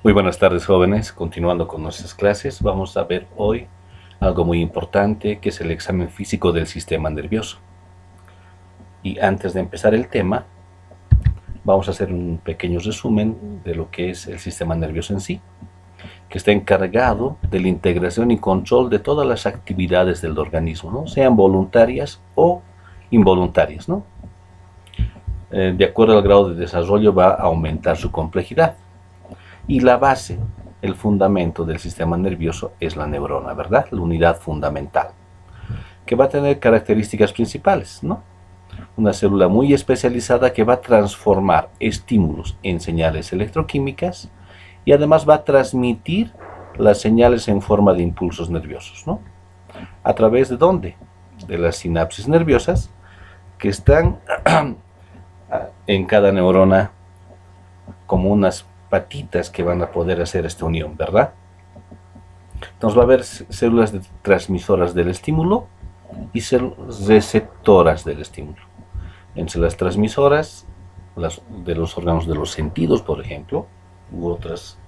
Muy buenas tardes, jóvenes. Continuando con nuestras clases, vamos a ver hoy algo muy importante, que es el examen físico del sistema nervioso. Y antes de empezar el tema, vamos a hacer un pequeño resumen de lo que es el sistema nervioso en sí, que está encargado de la integración y control de todas las actividades del organismo, ¿no? Sean voluntarias o involuntarias, ¿no? De acuerdo al grado de desarrollo va a aumentar su complejidad. Y la base, el fundamento del sistema nervioso es la neurona, ¿verdad? La unidad fundamental, que va a tener características principales, ¿no? Una célula muy especializada que va a transformar estímulos en señales electroquímicas y además va a transmitir las señales en forma de impulsos nerviosos, ¿no? ¿A través de dónde? De las sinapsis nerviosas que están en cada neurona como unas patitas que van a poder hacer esta unión, ¿verdad? Entonces va a haber células transmisoras del estímulo y células receptoras del estímulo. Entre las transmisoras, de los órganos de los sentidos, por ejemplo, u otras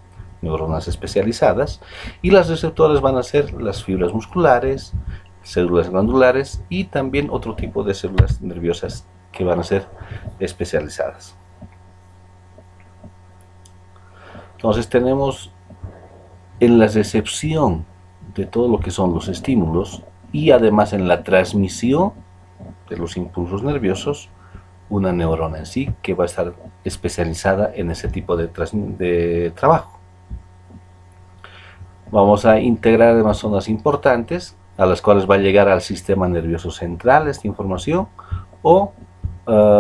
neuronas especializadas, y las receptoras van a ser las fibras musculares, células glandulares y también otro tipo de células nerviosas que van a ser especializadas. Entonces tenemos en la recepción de todo lo que son los estímulos y además en la transmisión de los impulsos nerviosos una neurona en sí que va a estar especializada en ese tipo de trabajo. Vamos a integrar además zonas importantes a las cuales va a llegar al sistema nervioso central esta información o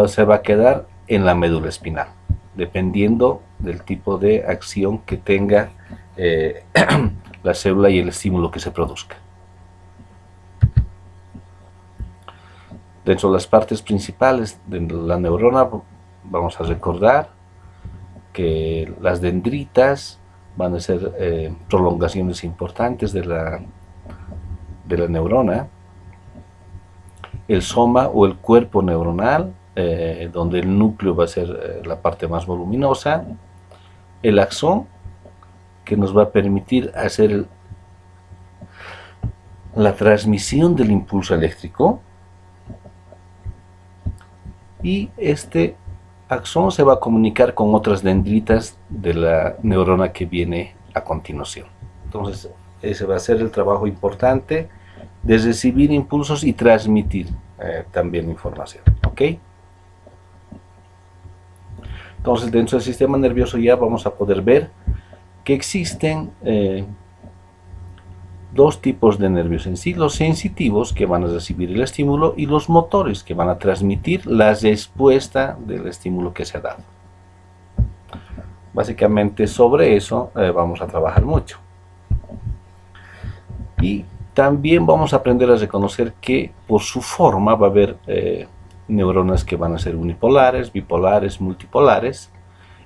se va a quedar en la médula espinal, dependiendo del tipo de acción que tenga la célula y el estímulo que se produzca. Dentro de las partes principales de la neurona vamos a recordar que las dendritas van a ser prolongaciones importantes de la neurona, el soma o el cuerpo neuronal, donde el núcleo va a ser la parte más voluminosa, el axón, que nos va a permitir hacer la transmisión del impulso eléctrico, y este axón se va a comunicar con otras dendritas de la neurona que viene a continuación. Entonces ese va a ser el trabajo importante de recibir impulsos y transmitir también información, ¿ok? Entonces dentro del sistema nervioso ya vamos a poder ver que existen dos tipos de nervios en sí: los sensitivos, que van a recibir el estímulo, y los motores, que van a transmitir la respuesta del estímulo que se ha dado. Básicamente sobre eso vamos a trabajar mucho. Y también vamos a aprender a reconocer que por su forma va a haber neuronas que van a ser unipolares, bipolares, multipolares,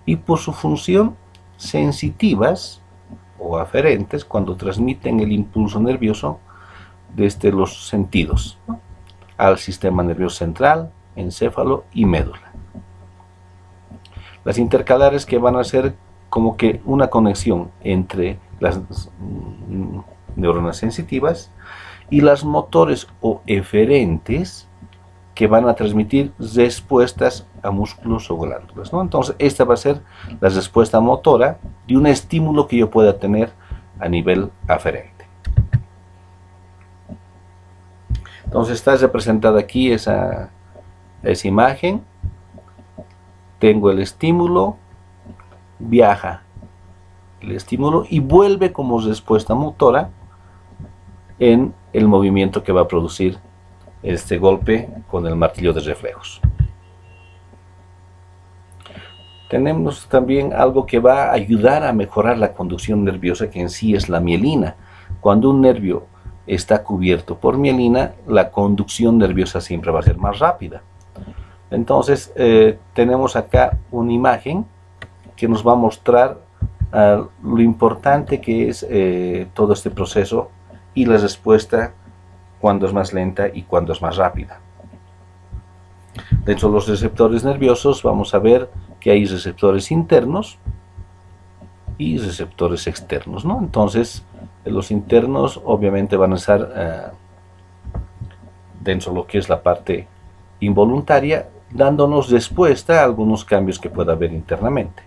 y por su función sensitivas o aferentes cuando transmiten el impulso nervioso desde los sentidos, ¿no?, al sistema nervioso central, encéfalo y médula. Las intercalares, que van a ser como que una conexión entre las neuronas sensitivas, y las motores o eferentes, que van a transmitir respuestas a músculos o glándulas, ¿no? Entonces esta va a ser la respuesta motora de un estímulo que yo pueda tener a nivel aferente. Entonces está representada aquí esa imagen. Tengo el estímulo, viaja el estímulo y vuelve como respuesta motora en el movimiento que va a producir este golpe con el martillo de reflejos. Tenemos también algo que va a ayudar a mejorar la conducción nerviosa, que en sí es la mielina. Cuando un nervio está cubierto por mielina, la conducción nerviosa siempre va a ser más rápida. Entonces tenemos acá una imagen que nos va a mostrar lo importante que es todo este proceso y la respuesta, cuando es más lenta y cuando es más rápida. Dentro de los receptores nerviosos vamos a ver que hay receptores internos y receptores externos, ¿no? Entonces, los internos obviamente van a estar dentro de lo que es la parte involuntaria, dándonos respuesta a algunos cambios que pueda haber internamente.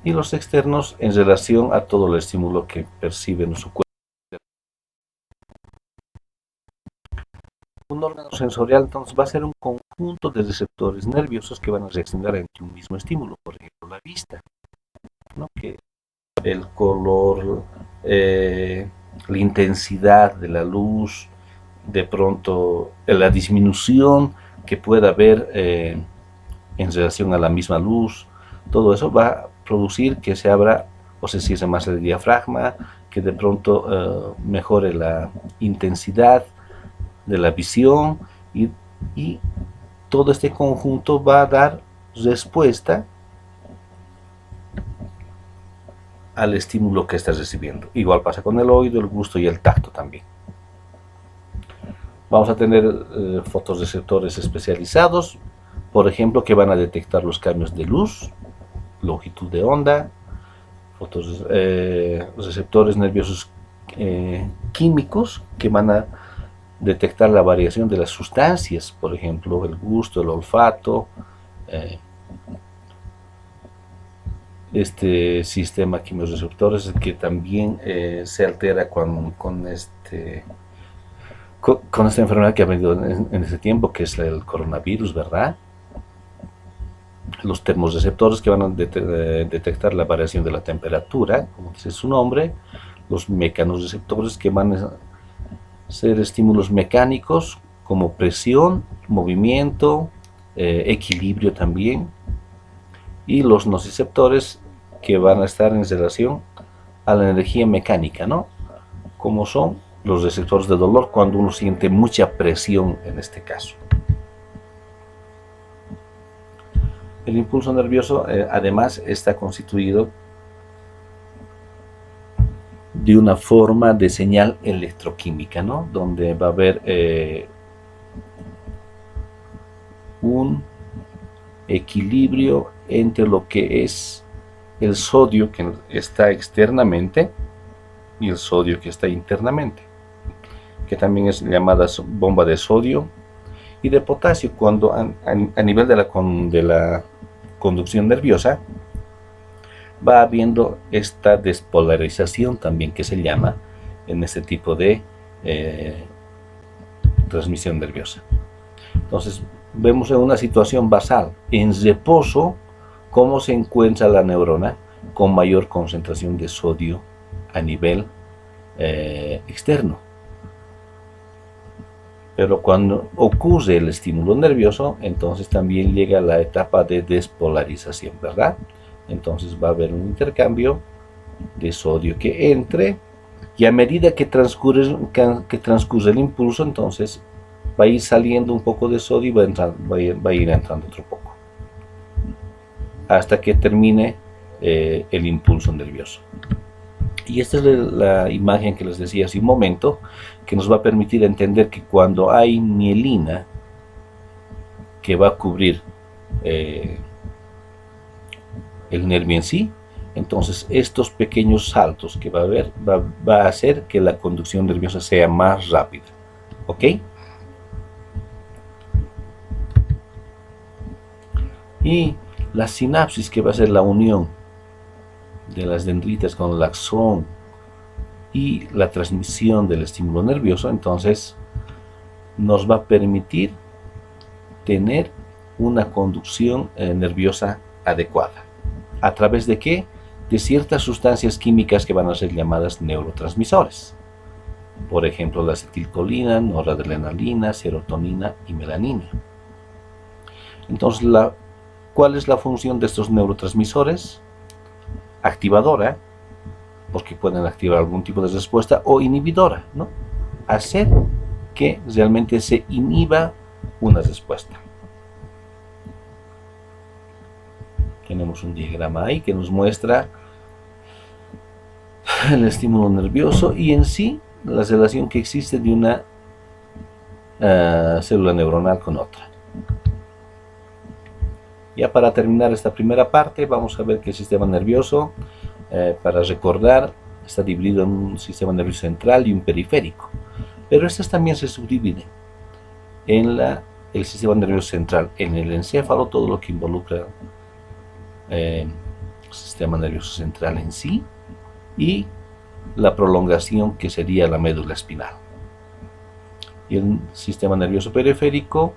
Y los externos en relación a todo el estímulo que percibe nuestro cuerpo. Un órgano sensorial entonces va a ser un conjunto de receptores nerviosos que van a reaccionar ante un mismo estímulo, por ejemplo la vista, ¿no? Que el color, la intensidad de la luz, de pronto la disminución que pueda haber en relación a la misma luz, todo eso va a producir que se abra o se cierre más el diafragma, que de pronto mejore la intensidad de la visión y todo este conjunto va a dar respuesta al estímulo que estás recibiendo. Igual pasa con el oído, el gusto y el tacto también. Vamos a tener fotorreceptores especializados, por ejemplo, que van a detectar los cambios de luz, longitud de onda, receptores nerviosos químicos que van a detectar la variación de las sustancias, por ejemplo, el gusto, el olfato, este sistema quimioreceptores que también se altera con esta enfermedad que ha venido en ese tiempo, que es el coronavirus, ¿verdad? Los termorreceptores que van a detectar la variación de la temperatura, como dice su nombre, los mecanorreceptores que van a ser estímulos mecánicos como presión, movimiento, equilibrio también, y los nociceptores que van a estar en relación a la energía mecánica, ¿no? Como son los receptores de dolor cuando uno siente mucha presión en este caso. El impulso nervioso además está constituido de una forma de señal electroquímica, ¿no? Donde va a haber un equilibrio entre lo que es el sodio que está externamente y el sodio que está internamente, que también es llamada bomba de sodio y de potasio. Cuando a nivel de la conducción nerviosa va habiendo esta despolarización también, que se llama en este tipo de transmisión nerviosa. Entonces vemos en una situación basal, en reposo, cómo se encuentra la neurona con mayor concentración de sodio a nivel externo. Pero cuando ocurre el estímulo nervioso, entonces también llega la etapa de despolarización, ¿verdad? Entonces va a haber un intercambio de sodio que entre, y a medida que transcurre el impulso, entonces va a ir saliendo un poco de sodio y va a ir entrando otro poco, hasta que termine el impulso nervioso. Y esta es la imagen que les decía hace un momento, que nos va a permitir entender que cuando hay mielina que va a cubrir el nervio en sí, entonces estos pequeños saltos que va a haber va a hacer que la conducción nerviosa sea más rápida. ¿Ok? Y la sinapsis, que va a ser la unión de las dendritas con el axón y la transmisión del estímulo nervioso, entonces nos va a permitir tener una conducción nerviosa adecuada. ¿A través de qué? De ciertas sustancias químicas que van a ser llamadas neurotransmisores. Por ejemplo, la acetilcolina, noradrenalina, serotonina y melanina. Entonces, ¿cuál es la función de estos neurotransmisores? Activadora, porque pueden activar algún tipo de respuesta, o inhibidora, ¿no? Hacer que realmente se inhiba una respuesta. Tenemos un diagrama ahí que nos muestra el estímulo nervioso y en sí la relación que existe de una célula neuronal con otra. Ya para terminar esta primera parte, vamos a ver que el sistema nervioso, para recordar, está dividido en un sistema nervioso central y un periférico. Pero estos también se subdividen en el sistema nervioso central, en el encéfalo, todo lo que involucra el sistema nervioso central en sí, y la prolongación que sería la médula espinal. Y el sistema nervioso periférico,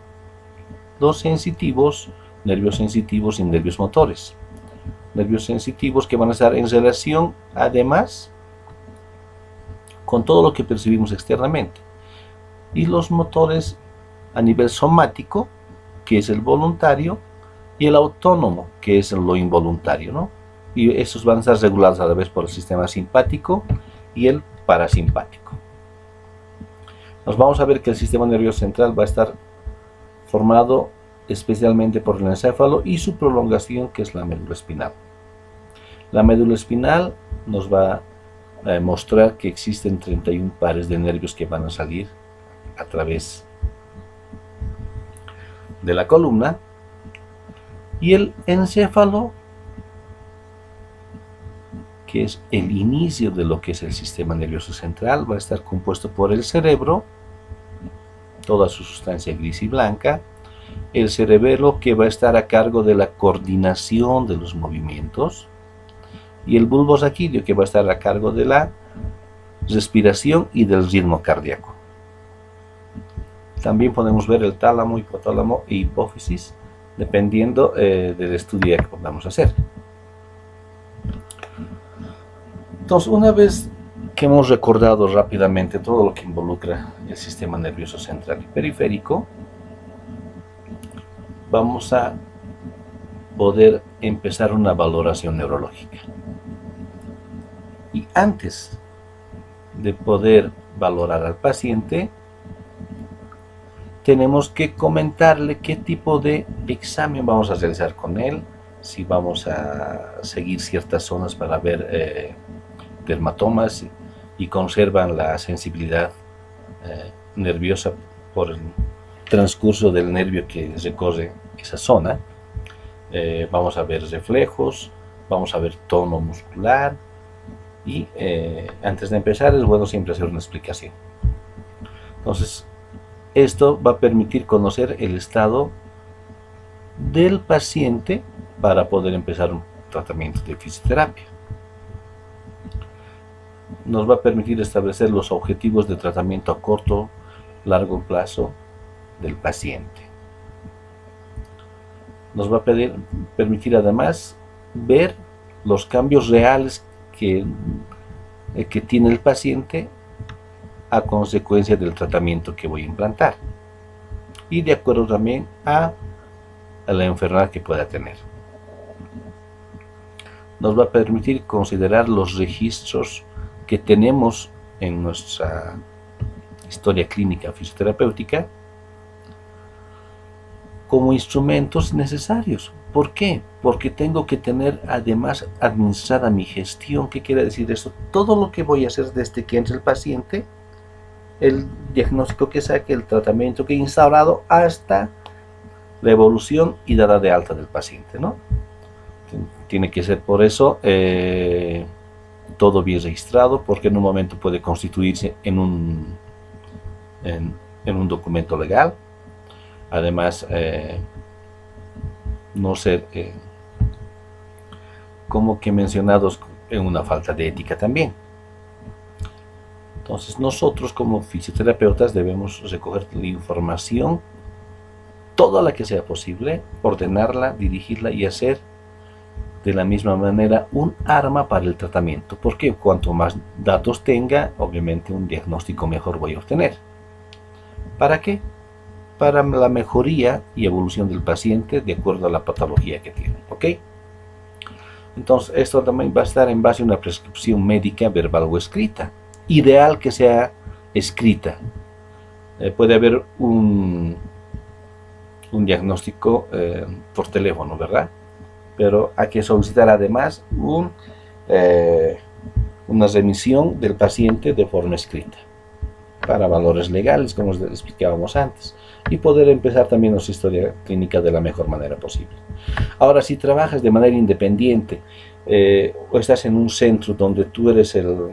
los sensitivos, nervios sensitivos y nervios motores. Nervios sensitivos que van a estar en relación, además, con todo lo que percibimos externamente. Y los motores a nivel somático, que es el voluntario, y el autónomo, que es lo involuntario, ¿no? Y esos van a estar regulados a la vez por el sistema simpático y el parasimpático. Nos vamos a ver que el sistema nervioso central va a estar formado especialmente por el encéfalo y su prolongación, que es la médula espinal. La médula espinal nos va a mostrar que existen 31 pares de nervios que van a salir a través de la columna, y el encéfalo, que es el inicio de lo que es el sistema nervioso central, va a estar compuesto por el cerebro, toda su sustancia gris y blanca, el cerebelo, que va a estar a cargo de la coordinación de los movimientos, y el bulbo raquídeo, que va a estar a cargo de la respiración y del ritmo cardíaco. También podemos ver el tálamo, hipotálamo e hipófisis, dependiendo del estudio que podamos hacer. Entonces, una vez que hemos recordado rápidamente todo lo que involucra el sistema nervioso central y periférico, vamos a poder empezar una valoración neurológica. Y antes de poder valorar al paciente, tenemos que comentarle qué tipo de examen vamos a realizar con él, si vamos a seguir ciertas zonas para ver dermatomas y conservan la sensibilidad nerviosa por el transcurso del nervio que recorre esa zona. Vamos a ver reflejos, vamos a ver tono muscular, y antes de empezar es bueno siempre hacer una explicación. Entonces, esto va a permitir conocer el estado del paciente para poder empezar un tratamiento de fisioterapia. Nos va a permitir establecer los objetivos de tratamiento a corto, largo plazo del paciente. Nos va a permitir además ver los cambios reales que tiene el paciente a consecuencia del tratamiento que voy a implantar, y de acuerdo también a la enfermedad que pueda tener. Nos va a permitir considerar los registros que tenemos en nuestra historia clínica fisioterapéutica como instrumentos necesarios. ¿Por qué? Porque tengo que tener además administrada mi gestión. ¿Qué quiere decir eso? Todo lo que voy a hacer desde que entre el paciente, el diagnóstico que saque, el tratamiento que he instaurado, hasta la evolución y dada de alta del paciente, ¿no? Tiene que ser por eso todo bien registrado, porque en un momento puede constituirse en un documento legal. Además, no ser como que mencionados en una falta de ética también. Entonces, nosotros como fisioterapeutas debemos recoger la información, toda la que sea posible, ordenarla, dirigirla y hacer de la misma manera un arma para el tratamiento, porque cuanto más datos tenga, obviamente un diagnóstico mejor voy a obtener. ¿Para qué? Para la mejoría y evolución del paciente de acuerdo a la patología que tiene, ¿ok? Entonces, esto también va a estar en base a una prescripción médica verbal o escrita. Ideal que sea escrita. Puede haber un diagnóstico por teléfono, ¿verdad? Pero hay que solicitar además una remisión del paciente de forma escrita para valores legales, como les explicábamos antes. y poder empezar también nuestra historia clínica de la mejor manera posible. Ahora, si trabajas de manera independiente o estás en un centro donde tú eres el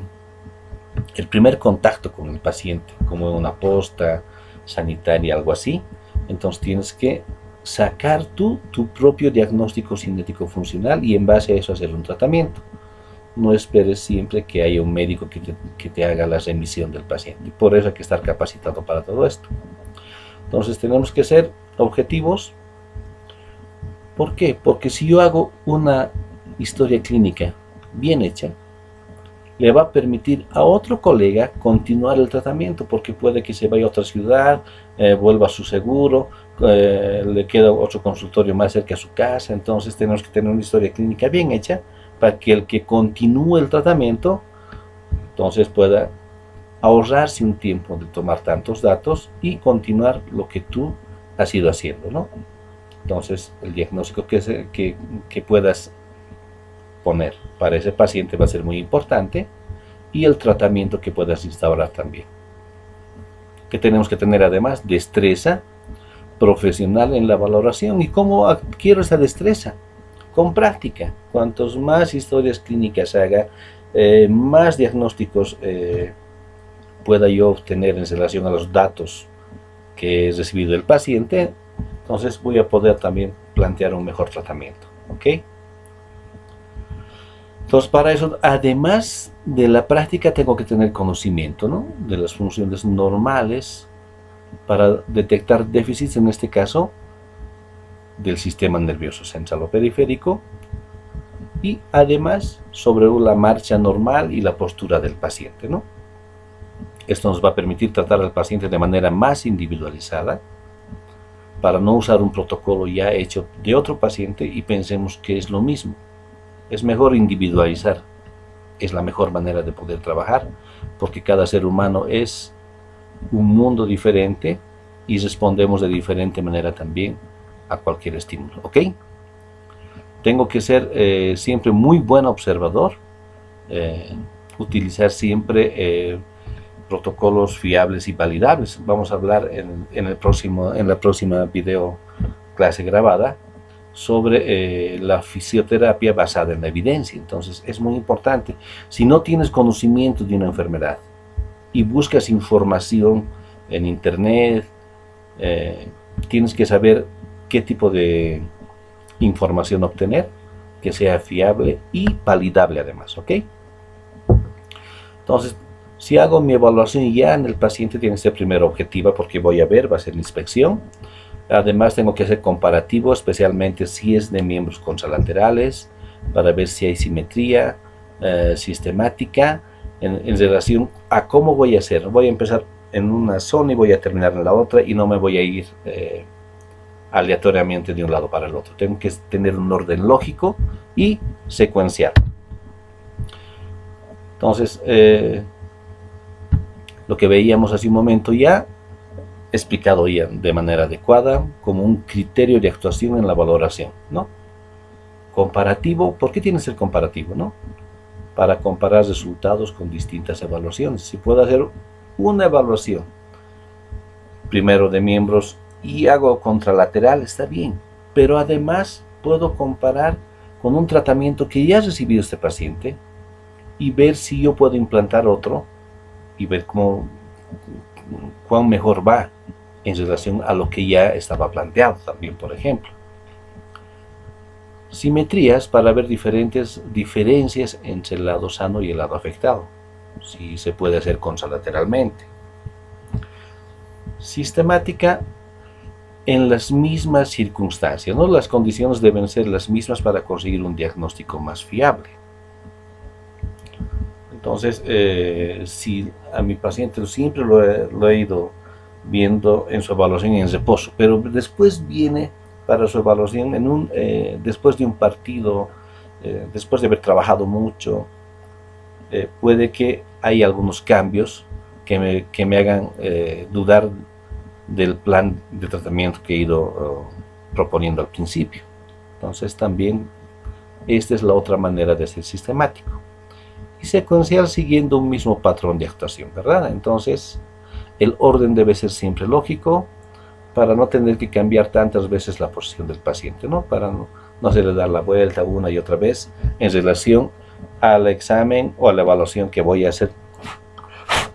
primer contacto con el paciente, como en una posta sanitaria, algo así, entonces tienes que sacar tu propio diagnóstico cinético funcional y en base a eso hacer un tratamiento. No esperes siempre que haya un médico que te haga la remisión del paciente. Por eso hay que estar capacitado para todo esto. Entonces tenemos que ser objetivos. ¿Por qué? Porque si yo hago una historia clínica bien hecha, le va a permitir a otro colega continuar el tratamiento, porque puede que se vaya a otra ciudad, vuelva a su seguro, le queda otro consultorio más cerca a su casa. Entonces tenemos que tener una historia clínica bien hecha para que el que continúe el tratamiento entonces pueda ahorrarse un tiempo de tomar tantos datos y continuar lo que tú has ido haciendo, ¿no? Entonces el diagnóstico que puedas poner para ese paciente va a ser muy importante, y el tratamiento que puedas instaurar también. Que tenemos que tener además destreza profesional en la valoración. ¿Y cómo adquiero esa destreza? Con práctica. Cuantos más historias clínicas haga, más diagnósticos pueda yo obtener en relación a los datos que he recibido del paciente, entonces voy a poder también plantear un mejor tratamiento. ¿Ok? Entonces, para eso, además de la práctica, tengo que tener conocimiento, ¿no?, de las funciones normales para detectar déficits, en este caso, del sistema nervioso central o periférico, y además sobre la marcha normal y la postura del paciente, ¿no? Esto nos va a permitir tratar al paciente de manera más individualizada, para no usar un protocolo ya hecho de otro paciente y pensemos que es lo mismo. Es mejor individualizar, es la mejor manera de poder trabajar, porque cada ser humano es un mundo diferente y respondemos de diferente manera también a cualquier estímulo, ¿ok? Tengo que ser siempre muy buen observador, utilizar siempre protocolos fiables y validables. Vamos a hablar en la próxima video clase grabada sobre la fisioterapia basada en la evidencia. Entonces es muy importante. Si no tienes conocimiento de una enfermedad y buscas información en internet, tienes que saber qué tipo de información obtener, que sea fiable y validable además, ¿ok? Entonces, si hago mi evaluación ya en el paciente, tiene que ser primero objetiva, porque voy a ver, va a ser la inspección. Además tengo que hacer comparativo, especialmente si es de miembros contralaterales, para ver si hay simetría sistemática en relación a cómo voy a hacer. Voy a empezar en una zona y voy a terminar en la otra, y no me voy a ir aleatoriamente de un lado para el otro. Tengo que tener un orden lógico y secuencial. Entonces, lo que veíamos hace un momento ya, explicado ya de manera adecuada, como un criterio de actuación en la valoración, ¿no? Comparativo. ¿Por qué tiene que ser comparativo, no? Para comparar resultados con distintas evaluaciones. Si puedo hacer una evaluación primero de miembros y hago contralateral, está bien, pero además puedo comparar con un tratamiento que ya ha recibido este paciente y ver si yo puedo implantar otro y ver cuán mejor va en relación a lo que ya estaba planteado también, por ejemplo. Simetrías, para ver diferencias entre el lado sano y el lado afectado, si se puede hacer contralateralmente. Sistemática, en las mismas circunstancias, ¿no? Las condiciones deben ser las mismas para conseguir un diagnóstico más fiable. Entonces, si a mi paciente siempre lo he ido viendo en su evaluación en reposo, pero después viene para su evaluación después de un partido, después de haber trabajado mucho, puede que haya algunos cambios que me hagan dudar del plan de tratamiento que he ido proponiendo al principio. Entonces también esta es la otra manera de ser sistemático y secuencial, siguiendo un mismo patrón de actuación, ¿verdad? Entonces el orden debe ser siempre lógico, para no tener que cambiar tantas veces la posición del paciente, ¿no? Para no hacerle dar la vuelta una y otra vez en relación al examen o a la evaluación que voy a hacer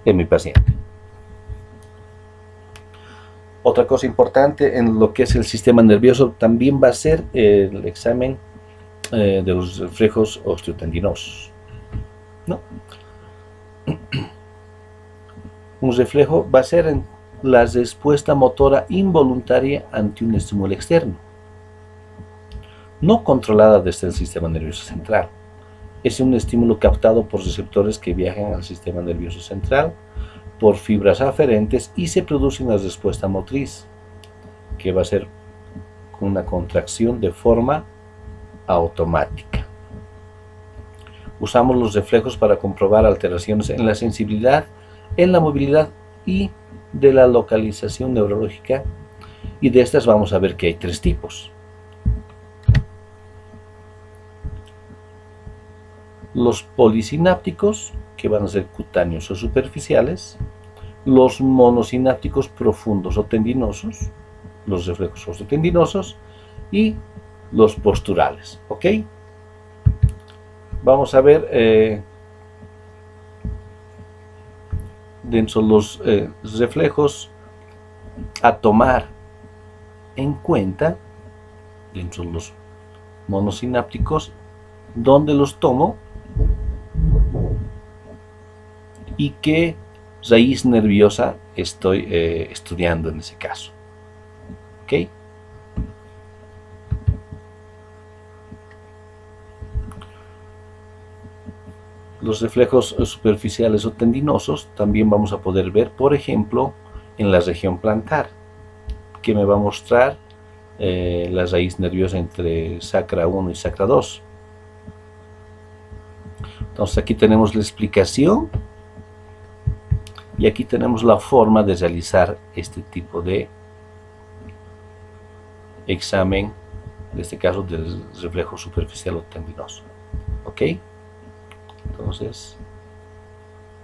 en mi paciente. Otra cosa importante en lo que es el sistema nervioso también va a ser el examen de los reflejos osteotendinosos, ¿no? Un reflejo va a ser la respuesta motora involuntaria ante un estímulo externo, no controlada desde el sistema nervioso central. Es un estímulo captado por receptores que viajan al sistema nervioso central por fibras aferentes y se produce una respuesta motriz, que va a ser una contracción de forma automática. Usamos los reflejos para comprobar alteraciones en la sensibilidad, en la movilidad y de la localización neurológica, y de estas vamos a ver que hay tres tipos. Los polisinápticos, que van a ser cutáneos o superficiales, los monosinápticos profundos o tendinosos, los reflejos osteotendinosos, y los posturales, ¿ok? Vamos a ver dentro de los reflejos a tomar en cuenta, dentro de los monosinápticos, dónde los tomo y qué raíz nerviosa estoy estudiando en ese caso, ¿ok? Los reflejos superficiales o tendinosos también vamos a poder ver, por ejemplo, en la región plantar, que me va a mostrar la raíz nerviosa entre sacra 1 y sacra 2. Entonces aquí tenemos la explicación y aquí tenemos la forma de realizar este tipo de examen, en este caso del reflejo superficial o tendinoso, ¿ok? Entonces,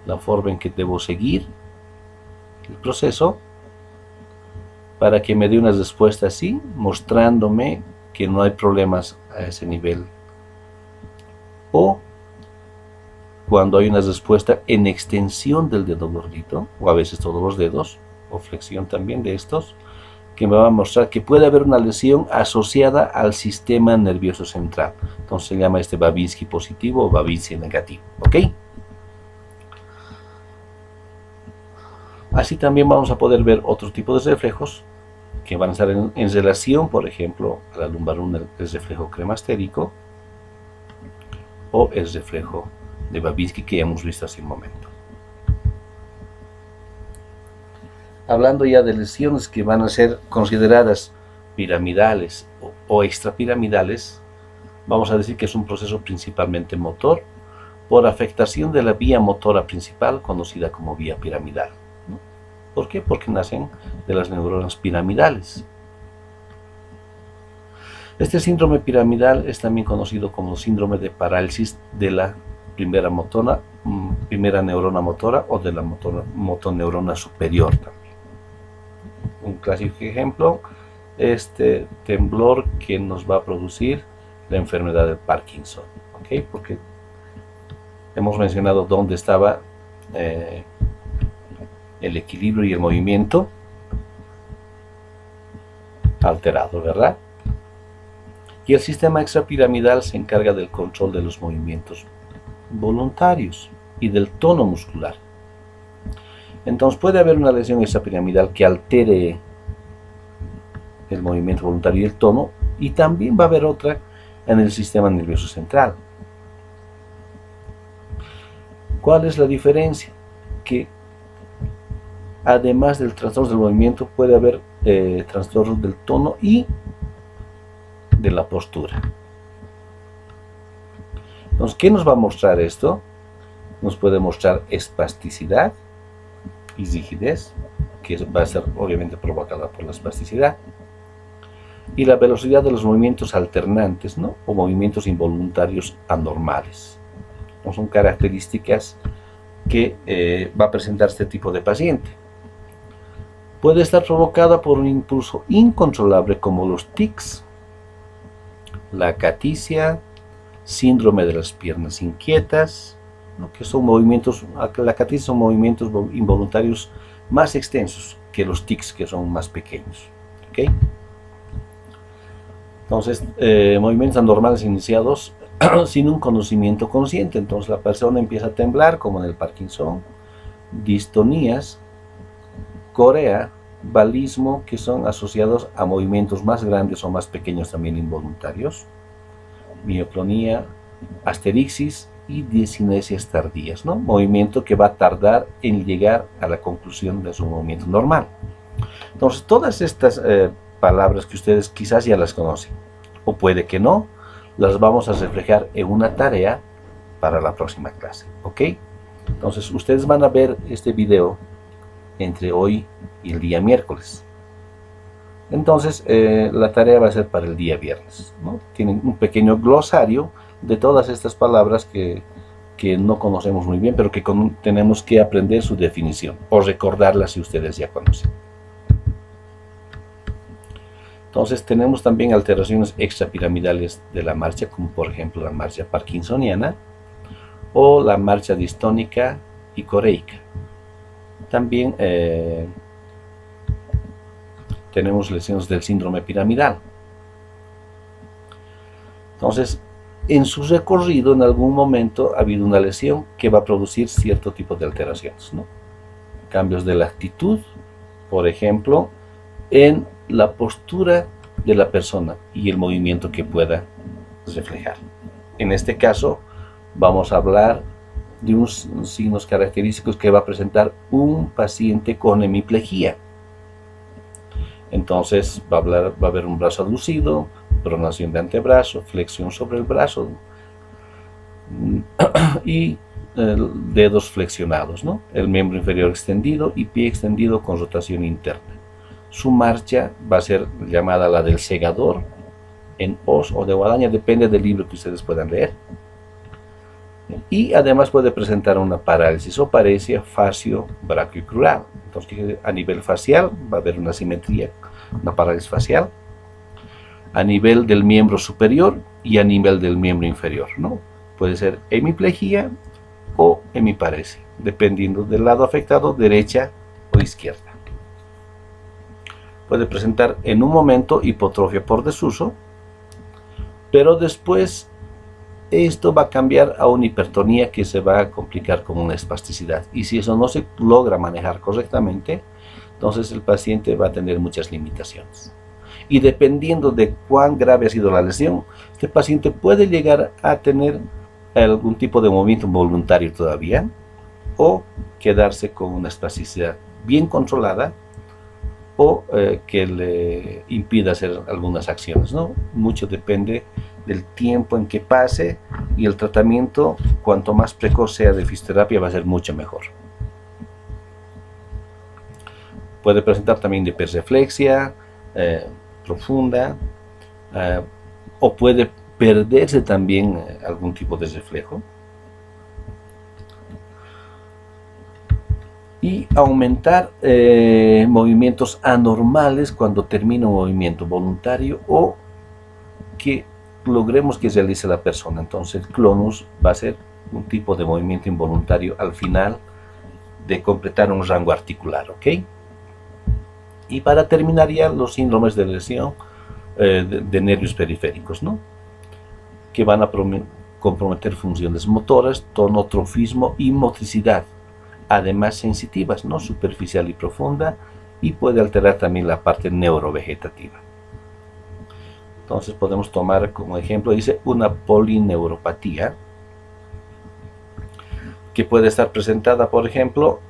la forma en que debo seguir el proceso para que me dé una respuesta así, mostrándome que no hay problemas a ese nivel, o cuando hay una respuesta en extensión del dedo gordito, o a veces todos los dedos, o flexión también de estos, que me va a mostrar que puede haber una lesión asociada al sistema nervioso central. Entonces se llama Babinski positivo o Babinski negativo, ¿ok? Así también vamos a poder ver otro tipo de reflejos que van a estar en relación, por ejemplo, a la lumbar 1, el reflejo cremastérico, o el reflejo de Babinski que ya hemos visto hace un momento. Hablando ya de lesiones que van a ser consideradas piramidales o extrapiramidales, vamos a decir que es un proceso principalmente motor por afectación de la vía motora principal conocida como vía piramidal, ¿no? ¿Por qué? Porque nacen de las neuronas piramidales. Este síndrome piramidal es también conocido como síndrome de parálisis de la primera neurona motora o de la motoneurona superior también. Un clásico ejemplo, este temblor que nos va a producir la enfermedad de Parkinson, ¿ok? Porque hemos mencionado dónde estaba el equilibrio y el movimiento alterado, ¿verdad? Y el sistema extrapiramidal se encarga del control de los movimientos voluntarios y del tono muscular. Entonces puede haber una lesión extrapiramidal que altere el movimiento voluntario y el tono, y también va a haber otra en el sistema nervioso central. ¿Cuál es la diferencia? Que además del trastorno del movimiento puede haber trastornos del tono y de la postura. Entonces, ¿qué nos va a mostrar esto? Nos puede mostrar espasticidad y rigidez, que va a ser obviamente provocada por la espasticidad, y la velocidad de los movimientos alternantes, ¿no? O movimientos involuntarios anormales. ¿No? Son características que va a presentar este tipo de paciente. Puede estar provocada por un impulso incontrolable como los tics, la acaticia, síndrome de las piernas inquietas, ¿no? Que son movimientos, la acaticia son movimientos involuntarios más extensos que los tics, que son más pequeños. ¿Okay? Entonces, movimientos anormales iniciados sin un conocimiento consciente. Entonces la persona empieza a temblar, como en el Parkinson, distonías, corea, balismo, que son asociados a movimientos más grandes o más pequeños también involuntarios, mioclonía, asterixis y discinesias tardías, ¿no? Movimiento que va a tardar en llegar a la conclusión de su movimiento normal. Entonces, todas estas palabras que ustedes quizás ya las conocen, o puede que no, las vamos a reflejar en una tarea para la próxima clase, ¿ok? Entonces, ustedes van a ver este video entre hoy y el día miércoles. Entonces, la tarea va a ser para el día viernes, ¿no? Tienen un pequeño glosario de todas estas palabras que no conocemos muy bien, pero que tenemos que aprender su definición o recordarlas si ustedes ya conocen. Entonces tenemos también alteraciones extrapiramidales de la marcha, como por ejemplo la marcha parkinsoniana o la marcha distónica y coreica. También tenemos lesiones del síndrome piramidal. Entonces, en su recorrido, en algún momento ha habido una lesión que va a producir cierto tipo de alteraciones, ¿no? Cambios de la actitud, por ejemplo, en la postura de la persona y el movimiento que pueda reflejar. En este caso, vamos a hablar de unos signos característicos que va a presentar un paciente con hemiplegia. Entonces va a haber un brazo aducido, pronación de antebrazo, flexión sobre el brazo y dedos flexionados, ¿no? El miembro inferior extendido y pie extendido con rotación interna. Su marcha va a ser llamada la del segador en hoz o de guadaña, depende del libro que ustedes puedan leer. Y además puede presentar una parálisis o paresia facio-brachiocrural. Entonces, a nivel facial va a haber una simetría, una parálisis facial, a nivel del miembro superior y a nivel del miembro inferior, ¿no? Puede ser hemiplegia o hemiparesia, dependiendo del lado afectado, derecha o izquierda. Puede presentar en un momento hipotrofia por desuso, pero después esto va a cambiar a una hipertonía que se va a complicar con una espasticidad. Y si eso no se logra manejar correctamente, entonces el paciente va a tener muchas limitaciones. Y dependiendo de cuán grave ha sido la lesión, este paciente puede llegar a tener algún tipo de movimiento involuntario todavía, o quedarse con una espasticidad bien controlada, o que le impida hacer algunas acciones, ¿no? Mucho depende del tiempo en que pase, y el tratamiento, cuanto más precoz sea de fisioterapia, va a ser mucho mejor. Puede presentar también de hiperreflexia profunda, o puede perderse también algún tipo de reflejo, y aumentar movimientos anormales cuando termina un movimiento voluntario o que logremos que realice la persona. Entonces el clonus va a ser un tipo de movimiento involuntario al final de completar un rango articular, ¿ok? Y para terminar ya los síndromes de lesión de nervios periféricos, ¿no? Que van a comprometer funciones motoras, tonotrofismo y motricidad, además sensitivas, ¿no? Superficial y profunda, y puede alterar también la parte neurovegetativa. Entonces podemos tomar como ejemplo, dice, una polineuropatía, que puede estar presentada, por ejemplo,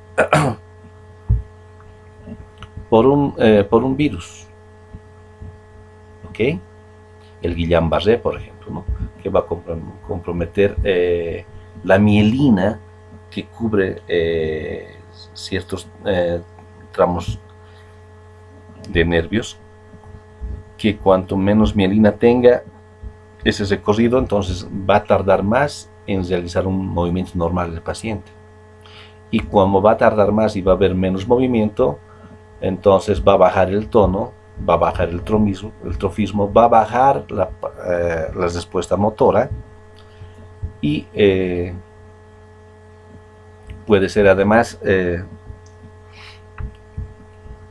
por un virus, ¿ok? El Guillain-Barré, por ejemplo, ¿no? Que va a comprometer la mielina que cubre ciertos tramos de nervios, que cuanto menos mielina tenga ese recorrido, entonces va a tardar más en realizar un movimiento normal del paciente. Y como va a tardar más y va a haber menos movimiento, entonces va a bajar el tono, va a bajar el trofismo, va a bajar la respuesta motora y puede ser además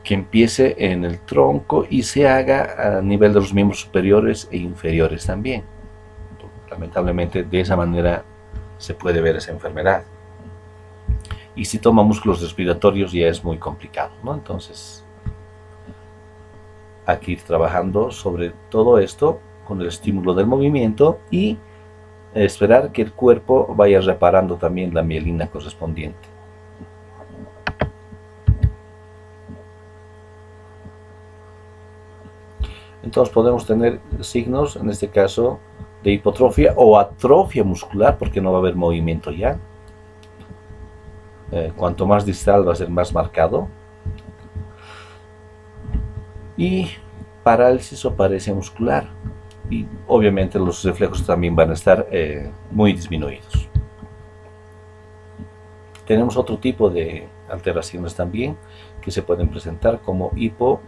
que empiece en el tronco y se haga a nivel de los miembros superiores e inferiores también. Lamentablemente de esa manera se puede ver esa enfermedad. Y si toma músculos respiratorios ya es muy complicado, ¿no? Entonces hay que ir trabajando sobre todo esto con el estímulo del movimiento y esperar que el cuerpo vaya reparando también la mielina correspondiente. Entonces podemos tener signos, en este caso, de hipotrofia o atrofia muscular, porque no va a haber movimiento ya. Cuanto más distal va a ser más marcado. Y parálisis o paresia muscular. Y obviamente los reflejos también van a estar muy disminuidos. Tenemos otro tipo de alteraciones también que se pueden presentar como hipo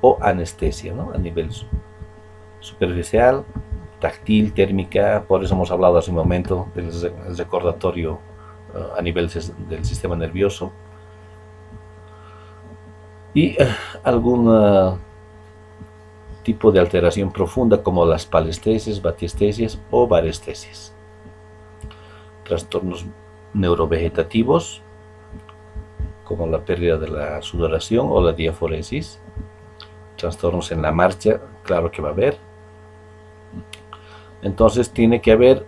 o anestesia, ¿no? A nivel superficial, táctil, térmica. Por eso hemos hablado hace un momento del recordatorio a nivel del sistema nervioso. Y algún tipo de alteración profunda como las palestesias, batiestesias o varestesias. Trastornos neurovegetativos como la pérdida de la sudoración o la diaforesis. Trastornos en la marcha, claro que va a haber. Entonces tiene que haber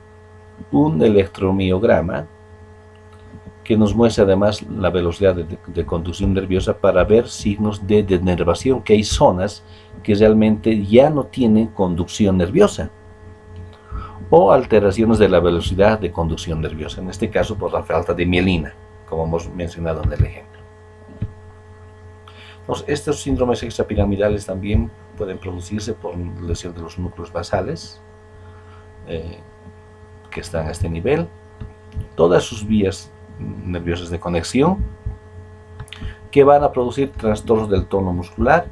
un electromiograma que nos muestre además la velocidad de conducción nerviosa para ver signos de denervación, que hay zonas que realmente ya no tienen conducción nerviosa, o alteraciones de la velocidad de conducción nerviosa, en este caso por la falta de mielina, como hemos mencionado en el ejemplo. Entonces, estos síndromes extrapiramidales también pueden producirse por lesión de los núcleos basales, que están a este nivel, todas sus vías nerviosas de conexión, que van a producir trastornos del tono muscular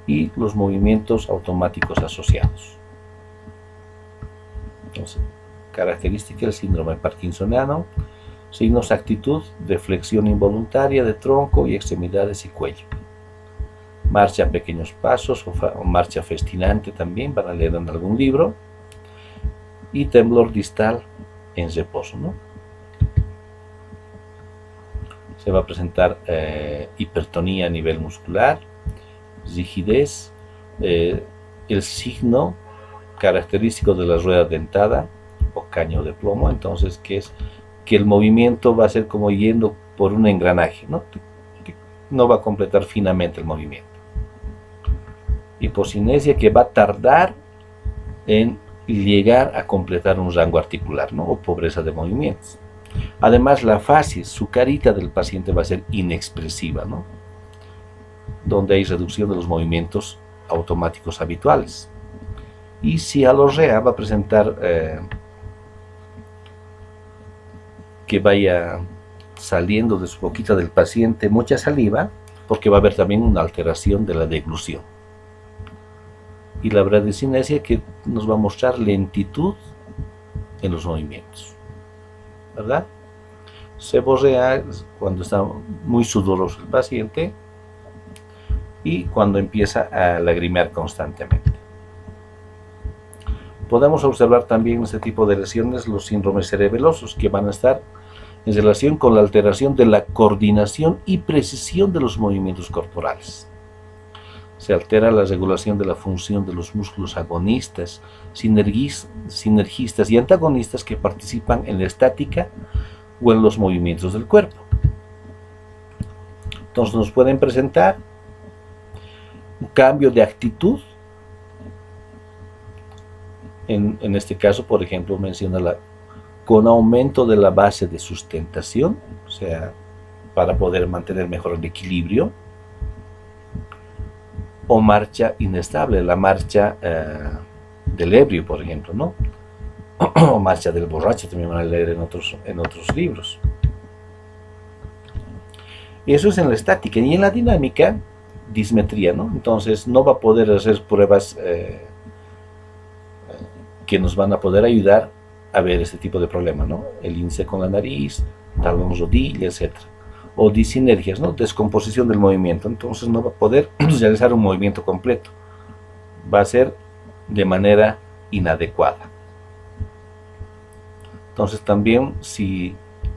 y los movimientos automáticos asociados. Entonces, característica del síndrome parkinsoniano: signos, actitud de flexión involuntaria de tronco y extremidades y cuello, marcha a pequeños pasos o marcha festinante, también van a leer en algún libro, y temblor distal en reposo, ¿no? Se va a presentar hipertonía a nivel muscular, rigidez, el signo característico de la rueda dentada o caño de plomo, entonces que es que el movimiento va a ser como yendo por un engranaje, ¿no? No va a completar finamente el movimiento. Hipocinesia, que va a tardar en llegar a completar un rango articular, ¿no? O pobreza de movimientos. Además, la facies, su carita del paciente va a ser inexpresiva, ¿no? Donde hay reducción de los movimientos automáticos habituales. Y cialorrea va a presentar que vaya saliendo de su boquita del paciente mucha saliva, porque va a haber también una alteración de la deglución. Y la bradicinesia, que nos va a mostrar lentitud en los movimientos, ¿verdad? Seborrea cuando está muy sudoroso el paciente y cuando empieza a lagrimear constantemente. Podemos observar también en este tipo de lesiones los síndromes cerebelosos, que van a estar en relación con la alteración de la coordinación y precisión de los movimientos corporales. Se altera la regulación de la función de los músculos agonistas, sinergistas y antagonistas que participan en la estática o en los movimientos del cuerpo. Entonces nos pueden presentar un cambio de actitud. En este caso, por ejemplo, menciona con aumento de la base de sustentación, o sea, para poder mantener mejor el equilibrio, o marcha inestable, la marcha del ebrio, por ejemplo, ¿no? O marcha del borracho, también van a leer en otros libros. Y eso es en la estática. Y en la dinámica dismetría, ¿no? Entonces no va a poder hacer pruebas que nos van a poder ayudar a ver este tipo de problema, ¿no? El índice con la nariz, talón, rodilla, etc. O disinergias, ¿no? Descomposición del movimiento. Entonces no va a poder realizar un movimiento completo. Va a ser de manera inadecuada. Entonces también si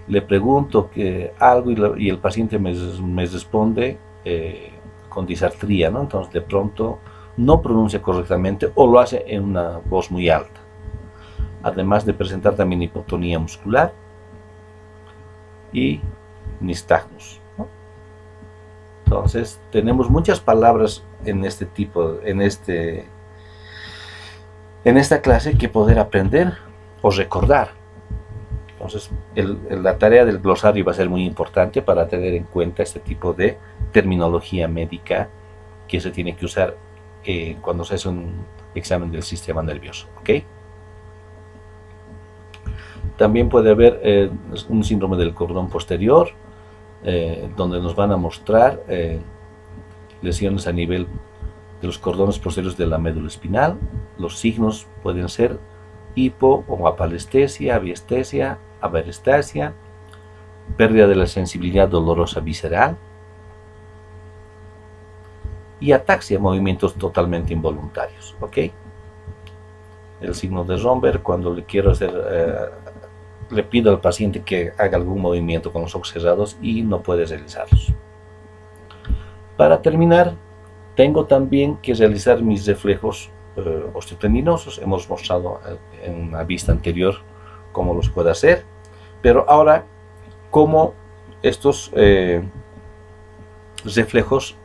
le pregunto que algo y el paciente me responde con disartría, ¿no? Entonces de pronto no pronuncia correctamente o lo hace en una voz muy alta. Además de presentar también hipotonía muscular y nistagmus, ¿no? Entonces tenemos muchas palabras en este tipo, en esta clase que poder aprender o recordar. Entonces la tarea del glosario va a ser muy importante para tener en cuenta este tipo de terminología médica que se tiene que usar cuando se hace un examen del sistema nervioso, ¿ok? También puede haber un síndrome del cordón posterior, donde nos van a mostrar lesiones a nivel de los cordones posteriores de la médula espinal. Los signos pueden ser hipo o apalestesia, abiestesia, aberestasia, pérdida de la sensibilidad dolorosa visceral y ataxia, movimientos totalmente involuntarios, ¿ok? El signo de Romberg, cuando le quiero hacer le pido al paciente que haga algún movimiento con los ojos cerrados y no puede realizarlos. Para terminar, tengo también que realizar mis reflejos osteotendinosos. Hemos mostrado en una vista anterior cómo los puedo hacer, pero ahora cómo estos reflejos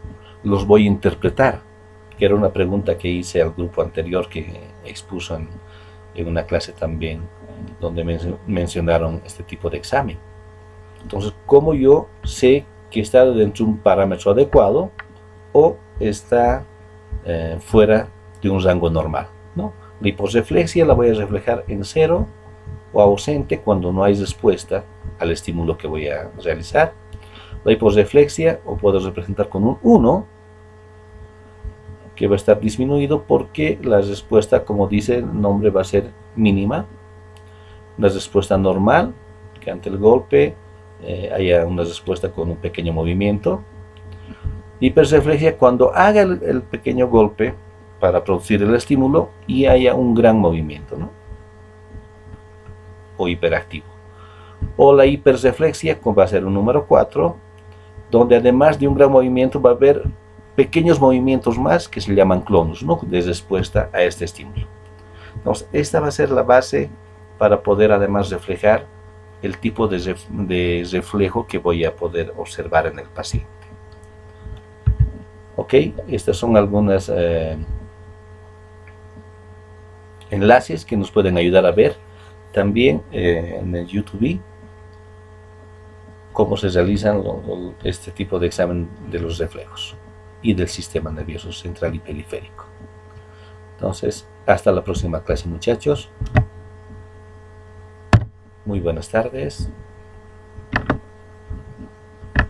los voy a interpretar, que era una pregunta que hice al grupo anterior que expuso en una clase también donde mencionaron este tipo de examen. Entonces, ¿cómo yo sé que está dentro de un parámetro adecuado o está fuera de un rango normal, ¿no? La hiposreflexia la voy a reflejar en 0 o ausente cuando no hay respuesta al estímulo que voy a realizar. La hiposreflexia o puedo representar con un 1, que va a estar disminuido porque la respuesta, como dice el nombre, va a ser mínima. La respuesta normal, que ante el golpe haya una respuesta con un pequeño movimiento. Hiperreflexia, cuando haga el pequeño golpe para producir el estímulo y haya un gran movimiento, ¿no? O hiperactivo. O la hiperreflexia, va a ser un número 4, donde además de un gran movimiento va a haber pequeños movimientos más que se llaman clonus, ¿no? De respuesta a este estímulo. Entonces, esta va a ser la base para poder además reflejar el tipo de reflejo que voy a poder observar en el paciente. Ok, estas son algunas enlaces que nos pueden ayudar a ver también en el YouTube cómo se realizan este tipo de examen de los reflejos y del sistema nervioso central y periférico. Entonces, hasta la próxima clase, muchachos. Muy buenas tardes.